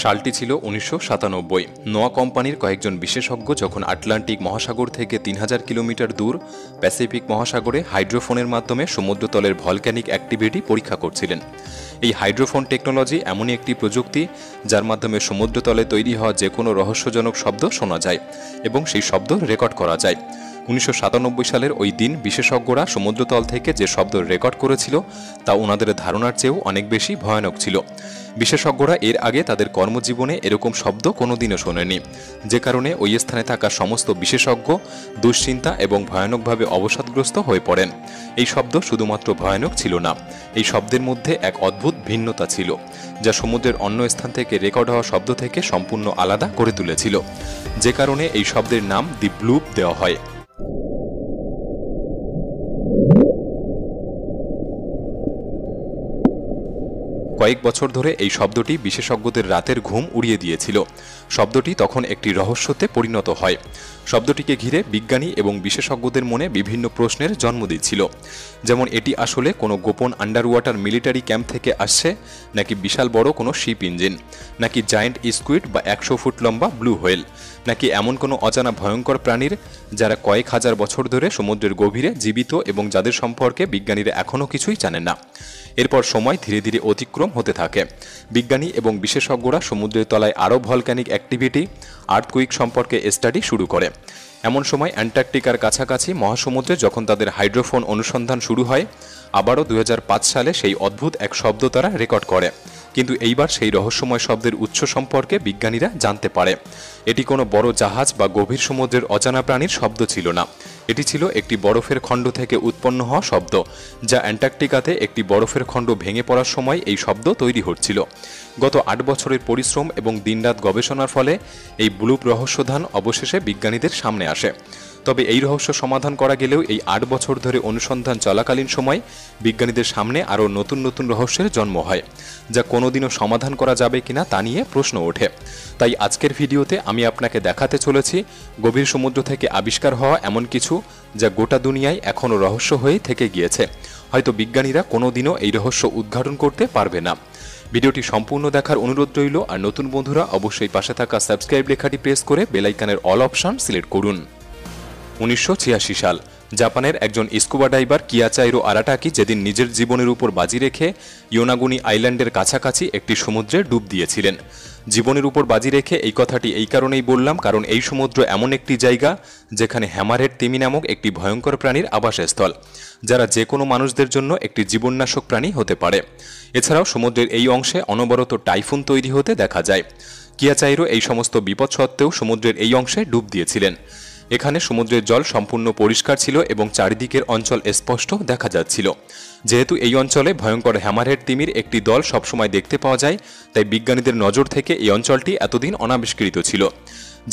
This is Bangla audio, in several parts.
সালটি ছিল ১৯৯৭। নোয়া কোম্পানির কয়েকজন বিশেষজ্ঞ যখন আটলান্টিক মহাসাগর থেকে ৩০০০ কিলোমিটার দূর প্যাসিফিক মহাসাগরে হাইড্রোফোনের মাধ্যমে সমুদ্রতলের ভলক্যানিক অ্যাক্টিভিটি পরীক্ষা করছিলেন। এই হাইড্রোফোন টেকনোলজি এমনই একটি প্রযুক্তি যার মাধ্যমে সমুদ্রতলে তৈরি হওয়া যে কোনো রহস্যজনক শব্দ শোনা যায় এবং সেই শব্দ রেকর্ড করা যায়। ১৯৯৭ সালের ওই দিন বিশেষজ্ঞরা সমুদ্রতল থেকে যে শব্দ রেকর্ড করেছিল তা ওনাদের ধারণার চেয়েও অনেক বেশি ভয়ানক ছিল। বিশেষজ্ঞরা এর আগে তাদের কর্মজীবনে এরকম শব্দ কোনোদিনও শোনেনি, যে কারণে ওই স্থানে থাকা সমস্ত বিশেষজ্ঞ দুশ্চিন্তা এবং ভয়ানকভাবে অবসাদগ্রস্ত হয়ে পড়েন। এই শব্দ শুধুমাত্র ভয়ানক ছিল না, এই শব্দের মধ্যে এক অদ্ভুত ভিন্নতা ছিল যা সমুদ্রের অন্য স্থান থেকে রেকর্ড হওয়া শব্দ থেকে সম্পূর্ণ আলাদা করে তুলেছিল, যে কারণে এই শব্দের নাম দি ব্লুপ দেওয়া হয়। কয়েক বছর ধরে এই শব্দটি বিশেষজ্ঞদের রাতের ঘুম উড়িয়ে দিয়েছিল। শব্দটি তখন একটি রহস্যতে পরিণত হয়। শব্দটিকে ঘিরে বিজ্ঞানী এবং বিশেষজ্ঞদের মনে বিভিন্ন প্রশ্নের জন্ম দিচ্ছিল, যেমন এটি আসলে কোনো গোপন আন্ডারওয়াটার মিলিটারি ক্যাম্প থেকে আসছে, নাকি বিশাল বড় কোনো শিপ ইঞ্জিন, নাকি জায়ান্ট স্কুইড বা ১০০ ফুট লম্বা ব্লু হোয়েল, নাকি এমন কোনো অজানা ভয়ঙ্কর প্রাণীর যারা কয়েক হাজার বছর ধরে সমুদ্রের গভীরে জীবিত এবং যাদের সম্পর্কে বিজ্ঞানীরা এখনও কিছুই জানেন না। এরপর সময় ধীরে ধীরে অতিক্রম হতে থাকে। বিজ্ঞানী এবং বিশেষজ্ঞরা সমুদ্রের তলায় আরও ভলক্যানিক অ্যাক্টিভিটি, আর্থকুইক সম্পর্কে স্টাডি শুরু করে। এমন সময় অ্যান্টার্কটিকার কাছাকাছি মহাসমুদ্রে যখন তাদের হাইড্রোফোন অনুসন্ধান শুরু হয়, আবারও ২০০৫ সালে সেই অদ্ভুত এক শব্দ তারা রেকর্ড করে। কিন্তু এইবার সেই রহস্যময় শব্দের উৎস সম্পর্কে বিজ্ঞানীরা জানতে পারে এটি কোনো বড় জাহাজ বা গভীর সমুদ্রের অজানা প্রাণীর শব্দ ছিল না, এটি ছিল একটি বরফের খণ্ড থেকে উৎপন্ন হওয়া শব্দ, যা অ্যান্টার্কটিকাতে একটি বরফের খণ্ড ভেঙে পড়ার সময় এই শব্দ তৈরি হচ্ছিল। গত ৮ বছরের পরিশ্রম এবং দিনরাত গবেষণার ফলে এই ব্লুপ রহস্যধান অবশেষে বিজ্ঞানীদের সামনে আসে। তবে এই রহস্য সমাধান করা গেলেও এই ৮ বছর ধরে অনুসন্ধান চলাকালীন সময় বিজ্ঞানীদের সামনে আরও নতুন নতুন রহস্যের জন্ম হয়, যা কোনোদিনও সমাধান করা যাবে কিনা তা নিয়ে প্রশ্ন ওঠে। তাই আজকের ভিডিওতে আমি আপনাকে দেখাতে চলেছি গভীর সমুদ্র থেকে আবিষ্কার হওয়া এমন কিছু যা গোটা দুনিয়ায় এখনও রহস্য হয়ে থেকে গিয়েছে। হয়তো বিজ্ঞানীরা কোনোদিনও এই রহস্য উদ্ঘাটন করতে পারবে না। ভিডিওটি সম্পূর্ণ দেখার অনুরোধ রইল, আর নতুন বন্ধুরা অবশ্যই পাশে থাকা সাবস্ক্রাইব লেখাটি প্রেস করে বেল আইকনের অল অপশন সিলেক্ট করুন। ১৯৮৬ সাল জাপানের একজন স্কুবা ডাইভার কিয়াচাইরো আরাটাকি যেদিন নিজের জীবনের উপর বাজি রেখে ইয়োনাগুনি আইল্যান্ডের কাছাকাছি একটি সমুদ্রে ডুব দিয়েছিলেন। জীবনের উপর বাজি রেখে এই কথাটি এই কারণেই বললাম কারণ এই সমুদ্র এমন একটি জায়গা যেখানে হ্যামারহেড তিমি নামক একটি ভয়ঙ্কর প্রাণীর আবাসস্থল, যারা যে কোনো মানুষদের জন্য একটি জীবননাশক প্রাণী হতে পারে। এছাড়াও সমুদ্রের এই অংশে অনবরত টাইফুন তৈরি হতে দেখা যায়। কিয়াচাইরো এই সমস্ত বিপদ সত্ত্বেও সমুদ্রের এই অংশে ডুব দিয়েছিলেন। এখানে সমুদ্রের জল সম্পূর্ণ পরিষ্কার ছিল এবং চারিদিকের অঞ্চল স্পষ্ট দেখা যাচ্ছিল। যেহেতু এই অঞ্চলে ভয়ঙ্কর হ্যামারহেড তিমির একটি দল সবসময় দেখতে পাওয়া যায়, তাই বিজ্ঞানীদের নজর থেকে এই অঞ্চলটি এতদিন অনাবিষ্কৃত ছিল।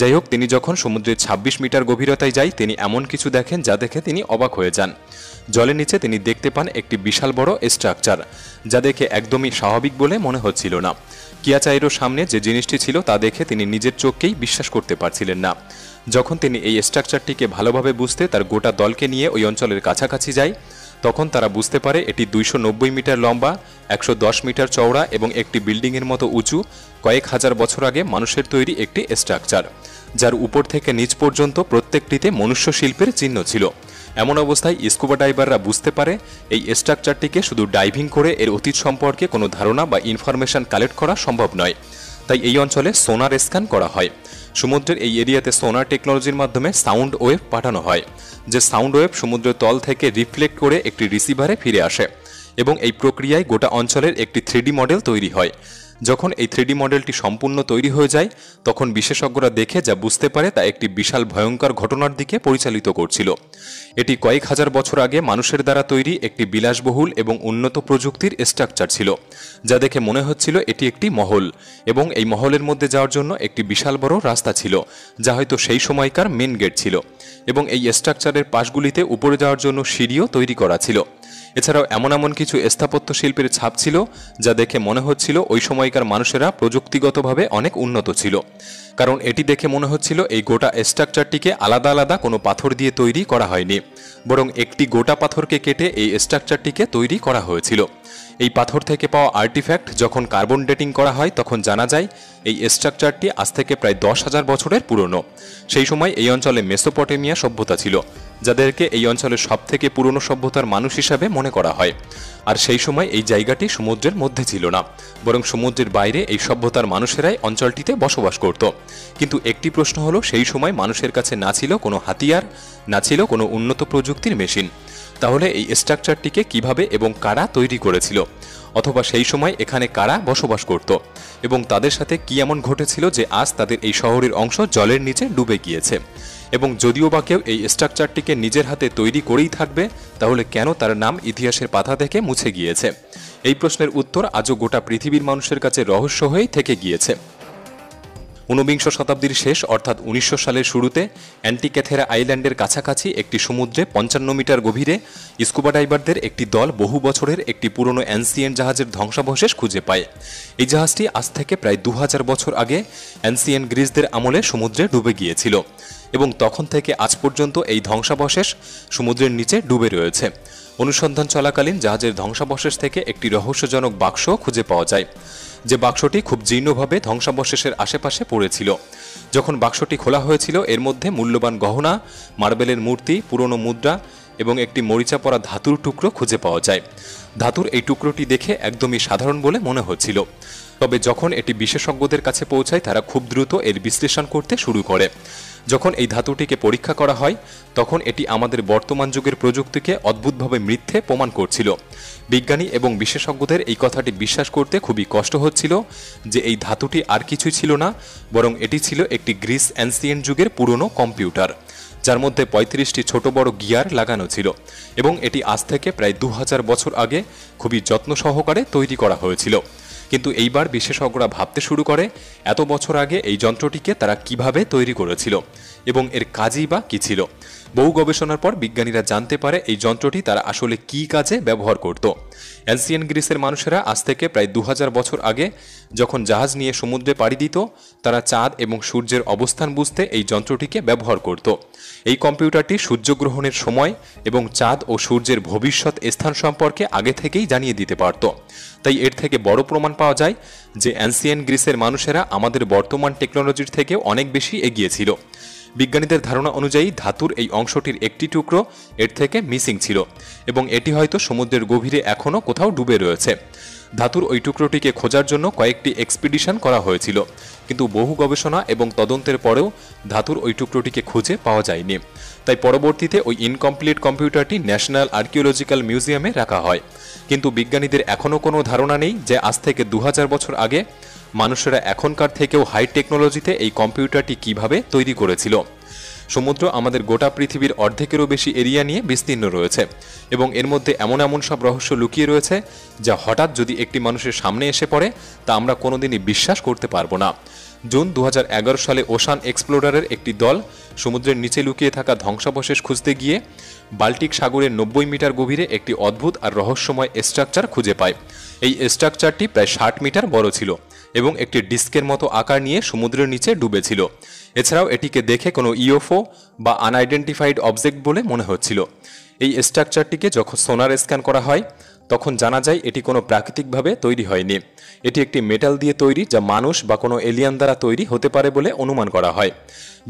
যাই হোক, তিনি যখন সমুদ্রের ২৬ মিটার গভীরতায় যায় তিনি এমন কিছু দেখেন যা দেখে তিনি অবাক হয়ে যান। জলের নিচে তিনি দেখতে পান একটি বিশাল বড় স্ট্রাকচার, যা দেখে একদমই স্বাভাবিক বলে মনে হচ্ছিল না। কিয়াচাইরোর সামনে যে জিনিসটি ছিল তা দেখে তিনি নিজের চোখকেই বিশ্বাস করতে পারছিলেন না। যখন তিনি এই স্ট্রাকচারটিকে ভালোভাবে বুঝতে তার গোটা দলকে নিয়ে ওই অঞ্চলের কাছাকাছি যায়, তখন তারা বুঝতে পারে এটি ২৯০ মিটার লম্বা, ১১০ মিটার চওড়া এবং একটি বিল্ডিংয়ের মতো উঁচু, কয়েক হাজার বছর আগে মানুষের তৈরি একটি স্ট্রাকচার, যার উপর থেকে নিচ পর্যন্ত প্রত্যেকটিতে মনুষ্য শিল্পের চিহ্ন ছিল। এমন অবস্থায় স্কুবা ডাইভাররা বুঝতে পারে এই স্ট্রাকচারটিকে শুধু ডাইভিং করে এর অতীত সম্পর্কে কোনো ধারণা বা ইনফরমেশন কালেক্ট করা সম্ভব নয়। তাই এই অঞ্চলে সোনার স্ক্যান করা হয়। সমুদ্রের এই এরিয়াতে সোনার টেকনোলজির মাধ্যমে সাউন্ড ওয়েভ পাঠানো হয়, যে সাউন্ড ওয়েভ সমুদ্রের তল থেকে রিফ্লেক্ট করে একটি রিসিভারে ফিরে আসে এবং এই প্রক্রিয়ায় গোটা অঞ্চলের একটি 3D মডেল তৈরি হয়। যখন এই 3D মডেলটি সম্পূর্ণ তৈরি হয়ে যায়, তখন বিশেষজ্ঞরা দেখে যা বুঝতে পারে তা একটি বিশাল ভয়ঙ্কর ঘটনার দিকে পরিচালিত করছিল। এটি কয়েক হাজার বছর আগে মানুষের দ্বারা তৈরি একটি বিলাসবহুল এবং উন্নত প্রযুক্তির স্ট্রাকচার ছিল, যা দেখে মনে হচ্ছিল এটি একটি মহল এবং এই মহলের মধ্যে যাওয়ার জন্য একটি বিশাল বড় রাস্তা ছিল, যা হয়তো সেই সময়কার মেন গেট ছিল এবং এই স্ট্রাকচারের পাশগুলিতে উপরে যাওয়ার জন্য সিঁড়িও তৈরি করা ছিল। এছাড়াও এমন কিছু স্থাপত্য শিল্পের ছাপ ছিল যা দেখে মনে হচ্ছিল ওই সময়কার মানুষেরা প্রযুক্তিগতভাবে অনেক উন্নত ছিল, কারণ এটি দেখে মনে হচ্ছিল এই গোটা স্ট্রাকচারটিকে আলাদা আলাদা কোনো পাথর দিয়ে তৈরি করা হয়নি, বরং একটি গোটা পাথরকে কেটে এই স্ট্রাকচারটিকে তৈরি করা হয়েছিল। এই পাথর থেকে পাওয়া আর্টিফ্যাক্ট যখন কার্বন ডেটিং করা হয় তখন জানা যায় এই স্ট্রাকচারটি আজ থেকে প্রায় 10,000 বছরের পুরনো। সেই সময় এই অঞ্চলে মেসোপটেমিয়া সভ্যতা ছিল, যাদেরকে এই অঞ্চলের সবথেকে পুরনো সভ্যতার মানুষ হিসাবে মনে করা হয়। আর সেই সময় এই জায়গাটি সমুদ্রের মধ্যে ছিল না, বরং সমুদ্রের বাইরে এই সভ্যতার মানুষেরাই অঞ্চলটিতে বসবাস করত। কিন্তু একটি প্রশ্ন হলো, সেই সময় মানুষের কাছে না ছিল কোনো হাতিয়ার, না ছিল কোনো উন্নত প্রযুক্তির মেশিন। তাহলে এই স্ট্রাকচারটিকে কিভাবে এবং কারা তৈরি করেছিল, অথবা সেই সময় এখানে কারা বসবাস করত এবং তাদের সাথে কি এমন ঘটেছিল যে আজ তাদের এই শহরের অংশ জলের নিচে ডুবে গিয়েছে? এবং যদিও বা কেউ এই স্ট্রাকচারটিকে নিজের হাতে তৈরি করেই থাকবে, তাহলে কেন তার নাম ইতিহাসের পাতা থেকে মুছে গিয়েছে? এই প্রশ্নের উত্তর আজও গোটা পৃথিবীর মানুষের কাছে রহস্য হয়েই থেকে গিয়েছে। 19বিংশ শতাব্দীর শেষ অর্থাৎ 1900 সালের শুরুতে অ্যান্টিক্যাথেরা আইল্যান্ডের কাছাকাছি একটি সমুদ্রে 55 মিটার গভীরে স্কুবা ডাইভারদের একটি দল বহু বছরের একটি পুরনো অ্যানসিয়েন্ট জাহাজের ধ্বংসাবশেষ খুঁজে পায়। এই জাহাজটি আজ থেকে প্রায় 2000 বছর আগে অ্যানসিয়েন্ট গ্রিসদের আমলে সমুদ্রে ডুবে গিয়েছিল এবং তখন থেকে আজ পর্যন্ত এই ধ্বংসাবশেষ সমুদ্রের নিচে ডুবে রয়েছে। অনুসন্ধান চলাকালীন জাহাজের ধ্বংসাবশেষ থেকে একটি রহস্যজনক বাক্স খুঁজে পাওয়া যায়, যে বাক্সটি খুব জীর্ণভাবে ধ্বংসাবশেষের আশেপাশে পড়েছিল। যখন বাক্সটি খোলা হয়েছিল, এর মধ্যে মূল্যবান গহনা, মার্বেলের মূর্তি, পুরনো মুদ্রা এবং একটি মরিচা পড়া ধাতুর টুকরো খুঁজে পাওয়া যায়। ধাতুর এই টুকরোটি দেখে একদমই সাধারণ বলে মনে হচ্ছিল, তবে যখন এটি বিশেষজ্ঞদের কাছে পৌঁছায় তারা খুব দ্রুত এর বিশ্লেষণ করতে শুরু করে। যখন এই ধাতুটিকে পরীক্ষা করা হয় তখন এটি আমাদের বর্তমান যুগের প্রযুক্তিকে অদ্ভুতভাবে মিথ্যে প্রমাণ করছিল। বিজ্ঞানী এবং বিশেষজ্ঞদের এই কথাটি বিশ্বাস করতে খুবই কষ্ট হচ্ছিল যে এই ধাতুটি আর কিছুই ছিল না, বরং এটি ছিল একটি গ্রিস অ্যানসিয়েন্ট যুগের পুরনো কম্পিউটার, যার মধ্যে 35টি ছোট বড় গিয়ার লাগানো ছিল এবং এটি আজ থেকে প্রায় 2000 বছর আগে খুবই যত্ন সহকারে তৈরি করা হয়েছিল। কিন্তু এইবার বিশেষজ্ঞরা ভাবতে শুরু করে এত বছর আগে এই যন্ত্রটিকে তারা কিভাবে তৈরি করেছিল এবং এর কাজই বা কী ছিল। বহু গবেষণার পর বিজ্ঞানীরা জানতে পারে এই যন্ত্রটি তারা আসলে কী কাজে ব্যবহার করত। অ্যানসিয়েন্ট গ্রিসের মানুষেরা আজ থেকে প্রায় 2000 বছর আগে যখন জাহাজ নিয়ে সমুদ্রে পাড়ি দিত, তারা চাঁদ এবং সূর্যের অবস্থান বুঝতে এই যন্ত্রটিকে ব্যবহার করত। এই কম্পিউটারটি সূর্যগ্রহণের সময় এবং চাঁদ ও সূর্যের ভবিষ্যৎ স্থান সম্পর্কে আগে থেকেই জানিয়ে দিতে পারত। তাই এর থেকে বড় প্রমাণ পাওয়া যায় যে অ্যানসিয়েন্ট গ্রিসের মানুষেরা আমাদের বর্তমান টেকনোলজির থেকে অনেক বেশি এগিয়ে ছিল। বিজ্ঞানীদের ধারণা অনুযায়ী ধাতুর এই অংশটির একটি টুকরো এর থেকে মিসিং ছিল এবং এটি হয়তো সমুদ্রের গভীরে এখনও কোথাও ডুবে রয়েছে। ধাতুর ওই টুকরোটিকে খোঁজার জন্য কয়েকটি এক্সপিডিশন করা হয়েছিল, কিন্তু বহু গবেষণা এবং তদন্তের পরেও ধাতুর ওই টুকরোটিকে খুঁজে পাওয়া যায়নি। তাই পরবর্তীতে ওই ইনকমপ্লিট কম্পিউটারটি ন্যাশনাল আর্কিওলজিক্যাল মিউজিয়ামে রাখা হয়। কিন্তু বিজ্ঞানীদের এখনও কোনো ধারণা নেই যে আজ থেকে 2000 বছর আগে মানুষেরা এখনকার থেকেও হাই টেকনোলজিতে এই কম্পিউটারটি কিভাবে তৈরি করেছিল। সমুদ্র আমাদের গোটা পৃথিবীর অর্ধেকেরও বেশি এরিয়া নিয়ে বিস্তীর্ণ রয়েছে এবং এর মধ্যে এমন এমন সব রহস্য লুকিয়ে রয়েছে যা হঠাৎ যদি একটি মানুষের সামনে এসে পড়ে তা আমরা কোনোদিনই বিশ্বাস করতে পারবো না। জুন 2011 সালে ওশান এক্সপ্লোরারের একটি দল সমুদ্রের নিচে লুকিয়ে থাকা ধ্বংসাবশেষ খুঁজতে গিয়ে বাল্টিক সাগরের 90 মিটার গভীরে একটি অদ্ভুত আর রহস্যময় স্ট্রাকচার খুঁজে পায়। এই স্ট্রাকচারটি প্রায় 60 মিটার বড় ছিল এবং একটি ডিস্কের মতো আকার নিয়ে সমুদ্রের নিচে ডুবেছিল। এছাড়াও এটিকে দেখে কোনো ইউএফও বা আনআইডেন্টিফাইড অবজেক্ট বলে মনে হচ্ছিল। এই স্ট্রাকচারটিকে যখন সোনার স্ক্যান করা হয় তখন জানা যায় এটি কোনো প্রাকৃতিকভাবে তৈরি হয়নি। এটি একটি মেটাল দিয়ে তৈরি, যা মানুষ বা কোনো এলিয়ান দ্বারা তৈরি হতে পারে বলে অনুমান করা হয়।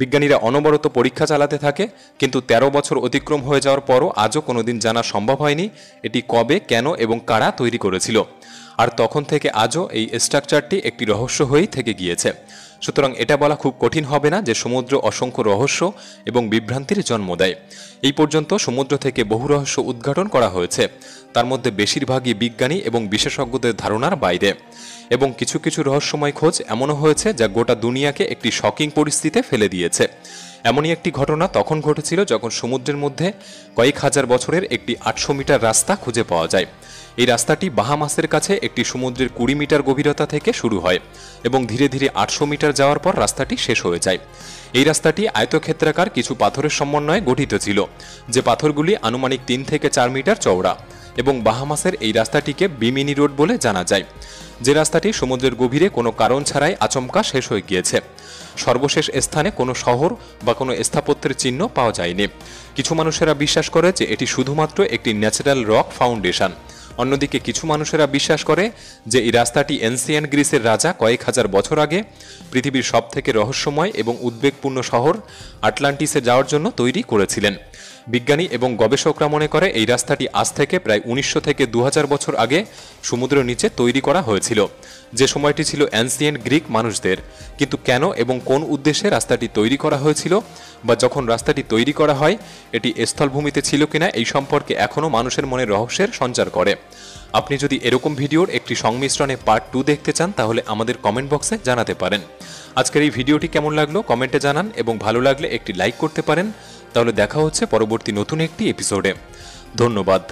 বিজ্ঞানীরা অনবরত পরীক্ষা চালাতে থাকে, কিন্তু 13 বছর অতিক্রম হয়ে যাওয়ার পরও আজও কোনোদিন জানা সম্ভব হয়নি এটি কবে, কেন এবং কারা তৈরি করেছিল। আর তখন থেকে আজও এই স্ট্রাকচারটি একটি রহস্য হয়েই থেকে গিয়েছে। সুতরাং এটা বলা খুব কঠিন হবে না যে সমুদ্র অসংখ্য রহস্য এবং বিভ্রান্তির জন্ম দেয়। এই পর্যন্ত সমুদ্র থেকে বহু রহস্য উদ্ঘাটন করা হয়েছে, তার মধ্যে বেশিরভাগই বিজ্ঞানী এবং বিশেষজ্ঞদের ধারণার বাইরে, এবং কিছু কিছু রহস্যময় খোঁজ এমনও হয়েছে যা গোটা দুনিয়াকে একটি শকিং পরিস্থিতিতে ফেলে দিয়েছে। এমনই একটি ঘটনা তখন ঘটেছিল যখন সমুদ্রের মধ্যে কয়েক হাজার বছরের একটি 800 মিটার রাস্তা খুঁজে পাওয়া যায়। এই রাস্তাটি বাহামাসের কাছে একটি সমুদ্রের 20 মিটার গভীরতা থেকে শুরু হয় এবং ধীরে ধীরে 800 মিটার যাওয়ার পর রাস্তাটি শেষ হয়ে যায়। এই রাস্তাটি আয়তক্ষেত্রাকার কিছু পাথরের সমন্বয়ে গঠিত ছিল, যে পাথরগুলি আনুমানিক 3 থেকে 4 মিটার চওড়া, এবং বাহামাসের এই রাস্তাটিকে বিমিনি রোড বলে জানা যায়, যে রাস্তাটি সমুদ্রের গভীরে কোনো কারণ ছাড়াই আচমকা শেষ হয়ে গিয়েছে। সর্বশেষ স্থানে কোনো শহর বা কোনো স্থাপত্যের চিহ্ন পাওয়া যায়নি। কিছু মানুষেরা বিশ্বাস করে যে এটি শুধুমাত্র একটি ন্যাচারাল রক ফাউন্ডেশন, অন্যদিকে কিছু মানুষেরা বিশ্বাস করে যে এই রাস্তাটি এনসিয়েন্ট গ্রিসের রাজা কয়েক হাজার বছর আগে পৃথিবীর সবথেকে রহস্যময় এবং উদ্বেগপূর্ণ শহর আটলান্টিসে যাওয়ার জন্য তৈরি করেছিলেন। বিজ্ঞানী এবং গবেষকরা মনে করে এই রাস্তাটি আজ থেকে প্রায় 1900 থেকে 2000 বছর আগে সমুদ্রের নিচে তৈরি করা হয়েছিল, যে সময়টি ছিল অ্যানসিয়েন্ট গ্রিক মানুষদের। কিন্তু কেন এবং কোন উদ্দেশ্যে রাস্তাটি তৈরি করা হয়েছিল, বা যখন রাস্তাটি তৈরি করা হয় এটি স্থলভূমিতে ছিল কিনা, এই সম্পর্কে এখনও মানুষের মনে রহস্যের সঞ্চার করে। আপনি যদি এরকম ভিডিওর একটি সংমিশ্রণে পার্ট 2 দেখতে চান তাহলে আমাদের কমেন্ট বক্সে জানাতে পারেন। আজকের এই ভিডিওটি কেমন লাগলো কমেন্টে জানান, এবং ভালো লাগলে একটি লাইক করতে পারেন। তাহলে দেখা হচ্ছে পরবর্তী নতুন একটি এপিসোডে। ধন্যবাদ।